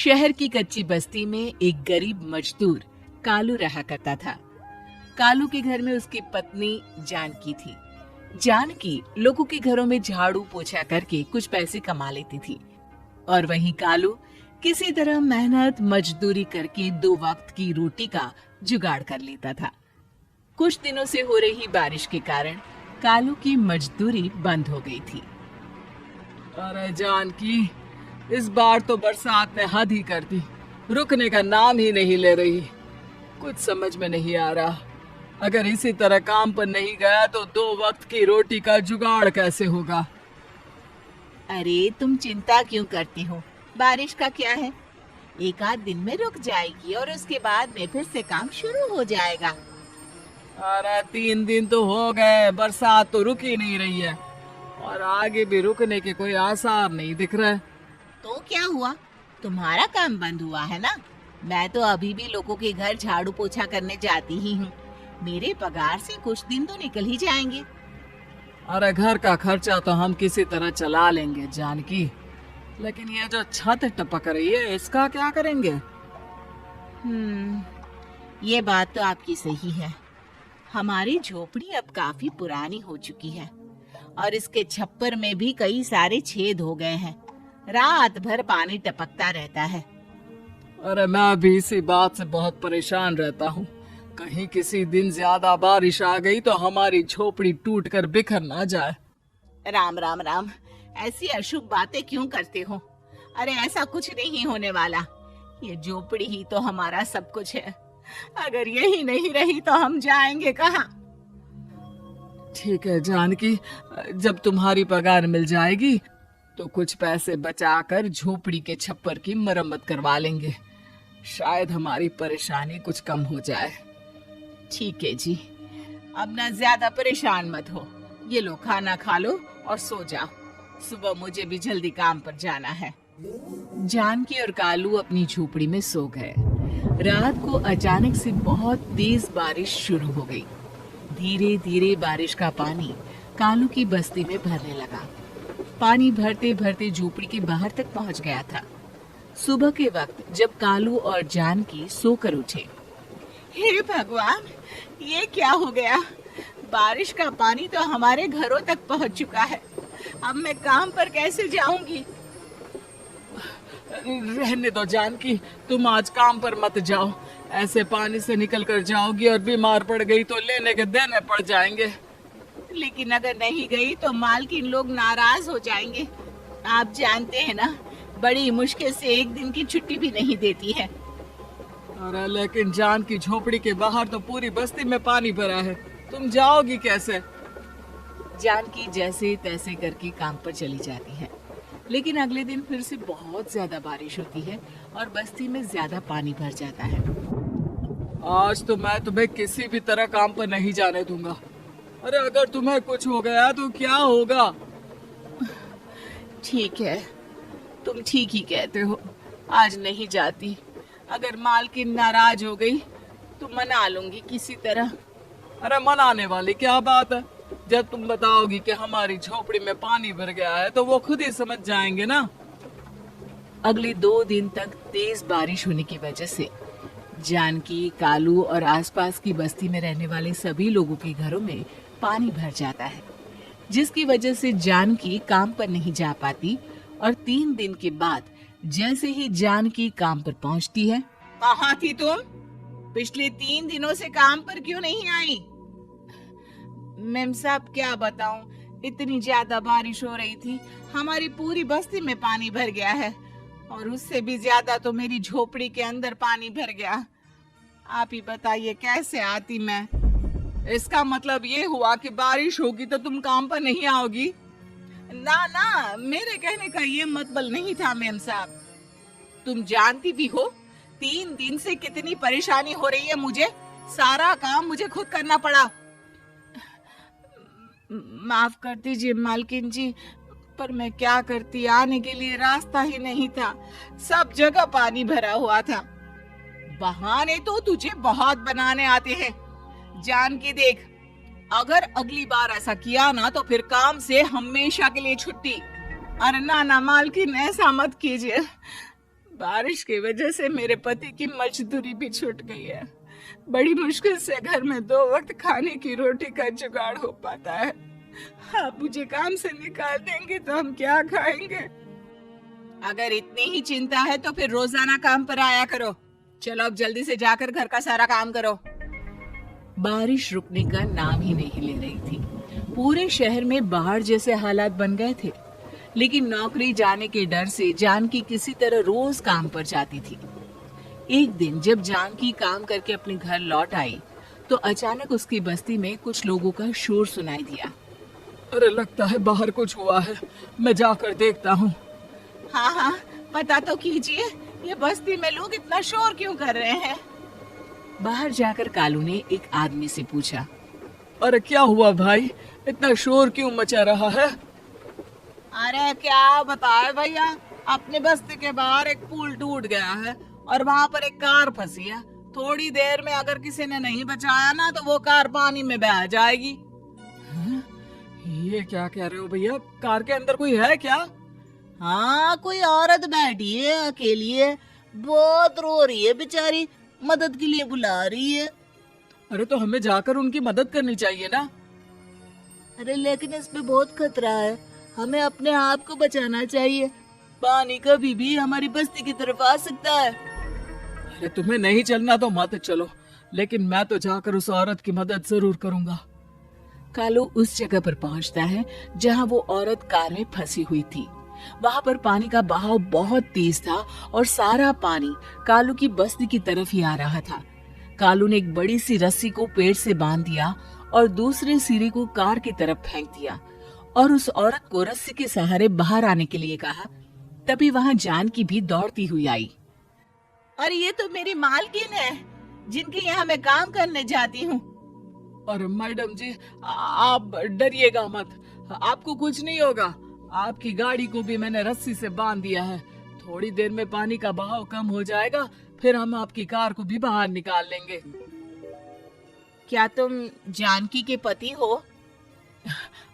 शहर की कच्ची बस्ती में एक गरीब मजदूर कालू रहा करता था। कालू के घर में उसकी पत्नी जानकी थी। जानकी लोगों के घरों में झाड़ू पोछा करके कुछ पैसे कमा लेती थी और वहीं कालू किसी तरह मेहनत मजदूरी करके 2 वक्त की रोटी का जुगाड़ कर लेता था। कुछ दिनों से हो रही बारिश के कारण कालू की मजदूरी बंद हो गई थी। अरे जानकी, इस बार तो बरसात ने हद ही कर दी, रुकने का नाम ही नहीं ले रही। कुछ समझ में नहीं आ रहा, अगर इसी तरह काम पर नहीं गया तो 2 वक्त की रोटी का जुगाड़ कैसे होगा। अरे तुम चिंता क्यों करती हो, बारिश का क्या है, 1 आध दिन में रुक जाएगी और उसके बाद में फिर से काम शुरू हो जाएगा। अरे 3 दिन तो हो गए, बरसात तो रुक ही नहीं रही है और आगे भी रुकने के कोई आसार नहीं दिख रहे। तो क्या हुआ, तुम्हारा काम बंद हुआ है ना? मैं तो अभी भी लोगों के घर झाड़ू पोछा करने जाती ही हूँ। मेरे पगार से कुछ दिन तो निकल ही जाएंगे। अरे घर का खर्चा तो हम किसी तरह चला लेंगे जानकी, लेकिन ये जो छत टपक रही है इसका क्या करेंगे? ये बात तो आपकी सही है। हमारी झोपड़ी अब काफी पुरानी हो चुकी है और इसके छप्पर में भी कई सारे छेद हो गए हैं। रात भर पानी टपकता रहता है। अरे मैं भी इसी बात से बहुत परेशान रहता हूँ। कहीं किसी दिन ज्यादा बारिश आ गई तो हमारी झोपड़ी टूट कर बिखर ना जाए। राम राम राम, ऐसी अशुभ बातें क्यों करते हो? अरे ऐसा कुछ नहीं होने वाला। ये झोपड़ी ही तो हमारा सब कुछ है। अगर यही नहीं रही तो हम जाएंगे कहाँ? ठीक है जानकी, जब तुम्हारी पगार मिल जाएगी तो कुछ पैसे बचाकर झोपड़ी के छप्पर की मरम्मत करवा लेंगे। शायद हमारी परेशानी कुछ कम हो जाए। ठीक है जी, अब ना ज्यादा परेशान मत हो। ये लो, खाना खा लो और सो जाओ। सुबह मुझे भी जल्दी काम पर जाना है। जानकी और कालू अपनी झोपड़ी में सो गए। रात को अचानक से बहुत तेज बारिश शुरू हो गई। धीरे धीरे बारिश का पानी कालू की बस्ती में भरने लगा। पानी भरते भरते झोपड़ी के बाहर तक पहुंच गया था। सुबह के वक्त जब कालू और जानकी सोकर उठे, हे भगवान, ये क्या हो गया? बारिश का पानी तो हमारे घरों तक पहुंच चुका है। अब मैं काम पर कैसे जाऊंगी? रहने दो जानकी, तुम आज काम पर मत जाओ। ऐसे पानी से निकल कर जाओगी और बीमार पड़ गई तो लेने के देने पड़ जाएंगे। लेकिन अगर नहीं गई तो मालकिन लोग नाराज हो जाएंगे। आप जानते हैं ना, बड़ी मुश्किल से 1 दिन की छुट्टी भी नहीं देती है। अरे लेकिन जानकी, झोपड़ी के बाहर तो पूरी बस्ती में पानी भरा है, तुम जाओगी कैसे? जानकी जैसे तैसे करके काम पर चली जाती है, लेकिन अगले दिन फिर से बहुत ज्यादा बारिश होती है और बस्ती में ज्यादा पानी भर जाता है। आज तो मैं तुम्हें किसी भी तरह काम पर नहीं जाने दूंगा। अरे अगर तुम्हें कुछ हो गया तो क्या होगा? ठीक है, तुम ठीक ही कहते हो। आज नहीं जाती। अगर मालकिन नाराज हो गई तो मना लूंगी किसी तरह। अरे मनाने वाली क्या बात है? जब तुम बताओगी कि हमारी झोपड़ी में पानी भर गया है तो वो खुद ही समझ जाएंगे ना। अगले 2 दिन तक तेज बारिश होने की वजह से जानकी, कालू और आसपास की बस्ती में रहने वाले सभी लोगों के घरों में पानी भर जाता है, जिसकी वजह से जानकी काम पर नहीं जा पाती। और 3 दिन के बाद जैसे ही जानकी काम पर पहुंचती है, कहाँ थी तुम? पिछले 3 दिनों से काम पर क्यों नहीं आई? मेम साहब, क्या बताऊं, इतनी ज्यादा बारिश हो रही थी, हमारी पूरी बस्ती में पानी भर गया है और उससे भी ज्यादा तो मेरी झोपड़ी के अंदर पानी भर गया। आप ही बताइए कैसे आती मैं? इसका मतलब ये हुआ कि बारिश होगी तो तुम काम पर नहीं आओगी? ना ना, मेरे कहने का ये मतलब नहीं था मेम साहब। तुम जानती भी हो 3 दिन से कितनी परेशानी हो रही है मुझे। सारा काम मुझे खुद करना पड़ा। माफ कर दीजिए मालकिन जी, पर मैं क्या करती, आने के लिए रास्ता ही नहीं था। सब जगह पानी भरा हुआ था। बहाने तो तुझे बहुत बनाने आते हैं। जान के देख, अगर अगली बार ऐसा किया ना तो फिर काम से हमेशा के लिए छुट्टी। अरे ना ना मालकिन, ऐसा मत कीजिए। बारिश की वजह से मेरे पति की मजदूरी भी छूट गई है। बड़ी मुश्किल से घर में 2 वक्त खाने की रोटी का जुगाड़ हो पाता है। आप मुझे काम से निकाल देंगे तो हम क्या खाएंगे? अगर इतनी ही चिंता है तो फिर रोजाना काम पर आया करो। चलो अब जल्दी से जाकर घर का सारा काम करो। बारिश रुकने का नाम ही नहीं ले रही थी। पूरे शहर में बाढ़ जैसे हालात बन गए थे। लेकिन नौकरी जाने के डर से जानकी किसी तरह रोज काम पर जाती थी। एक दिन जब जानकी काम करके अपने घर लौट आई तो अचानक उसकी बस्ती में कुछ लोगों का शोर सुनाई दिया। अरे लगता है बाहर कुछ हुआ है, मैं जाकर देखता हूँ। हाँ हाँ, पता तो कीजिए, ये बस्ती में लोग इतना शोर क्यों कर रहे हैं? बाहर जाकर कालू ने एक आदमी से पूछा। अरे क्या हुआ भाई, इतना शोर क्यों मचा रहा है? अरे क्या बताए भैया, अपने बस्ती के बाहर एक पुल टूट गया है और वहाँ पर एक कार फंसी है। थोड़ी देर में अगर किसी ने नहीं बचाया ना तो वो कार पानी में बह जाएगी। ये क्या कह रहे हो भैया, कार के अंदर कोई है क्या? हाँ, कोई औरत बैठी है, अकेली है, बहुत रो रही है बेचारी, मदद के लिए बुला रही है। अरे तो हमें जाकर उनकी मदद करनी चाहिए ना। अरे लेकिन इसमें बहुत खतरा है, हमें अपने आप को बचाना चाहिए। पानी कभी भी हमारी बस्ती की तरफ आ सकता है। अरे तुम्हें नहीं चलना तो मत चलो, लेकिन मैं तो जाकर उस औरत की मदद जरूर करूंगा। कालू उस जगह पर पहुंचता है जहां वो औरत कार में फंसी हुई थी। वहां पर पानी का बहाव बहुत तेज था और सारा पानी कालू की बस्ती की तरफ ही आ रहा था। कालू ने एक बड़ी सी रस्सी को पेड़ से बांध दिया और दूसरे सिरे को कार की तरफ फेंक दिया और उस औरत को रस्सी के सहारे बाहर आने के लिए कहा। तभी वहां जानकी भी दौड़ती हुई आई। और ये तो मेरी मालकिन है, जिनके यहाँ मैं काम करने जाती हूँ। अरे मैडम जी, आप डरिएगा मत, आपको कुछ नहीं होगा। आपकी गाड़ी को भी मैंने रस्सी से बांध दिया है। थोड़ी देर में पानी का बहाव कम हो जाएगा, फिर हम आपकी कार को भी बाहर निकाल लेंगे। क्या तुम जानकी के पति हो?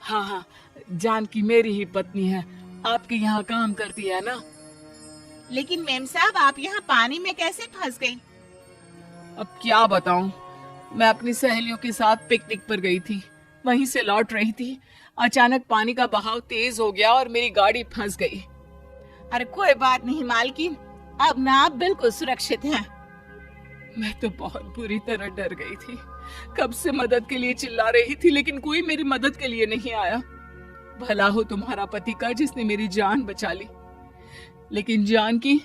हाँ हाँ, जानकी मेरी ही पत्नी है, आपके यहाँ काम करती है ना। लेकिन मेम साहब, आप यहाँ पानी में कैसे फंस गई? अब क्या बताऊं, मैं अपनी सहेलियों के साथ पिकनिक पर गई थी, वहीं से लौट रही थी। अचानक पानी का बहाव तेज हो गया और मेरी गाड़ी फंस गई। अरे कोई बात नहीं मालकिन, अब ना आप बिल्कुल सुरक्षित हैं। मैं तो बहुत बुरी तरह डर गई थी, कब से मदद के लिए चिल्ला रही थी, लेकिन कोई मेरी मदद के लिए नहीं आया। भला हो तुम्हारा पति का जिसने मेरी जान बचा ली। लेकिन जानकी,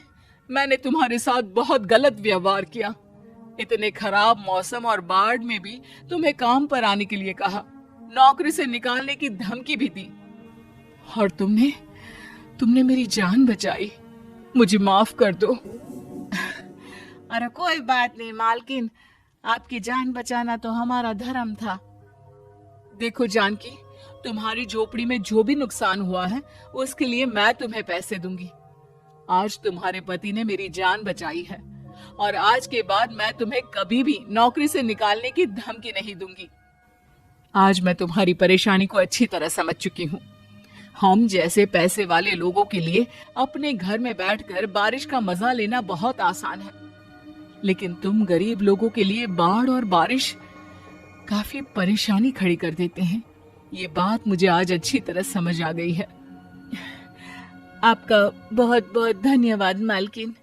मैंने तुम्हारे साथ बहुत गलत व्यवहार किया। इतने खराब मौसम और बाढ़ में भी तुम्हें काम पर आने के लिए कहा, नौकरी से निकालने की धमकी भी दी, और तुमने मेरी जान बचाई। मुझे माफ कर दो। अरे कोई बात नहीं मालकिन, आपकी जान बचाना तो हमारा धर्म था। देखो जानकी, तुम्हारी झोपड़ी में जो भी नुकसान हुआ है उसके लिए मैं तुम्हें पैसे दूंगी। आज तुम्हारे पति ने मेरी जान बचाई है और आज के बाद मैं तुम्हें कभी भी नौकरी से निकालने की धमकी नहीं दूंगी। आज मैं तुम्हारी परेशानी को अच्छी तरह समझ चुकी हूँ। हम जैसे पैसे वाले लोगों के लिए अपने घर में बैठकर बारिश का मजा लेना बहुत आसान है, लेकिन तुम गरीब लोगों के लिए बाढ़ और बारिश काफी परेशानी खड़ी कर देते हैं। ये बात मुझे आज अच्छी तरह समझ आ गई है। आपका बहुत बहुत धन्यवाद मालकिन।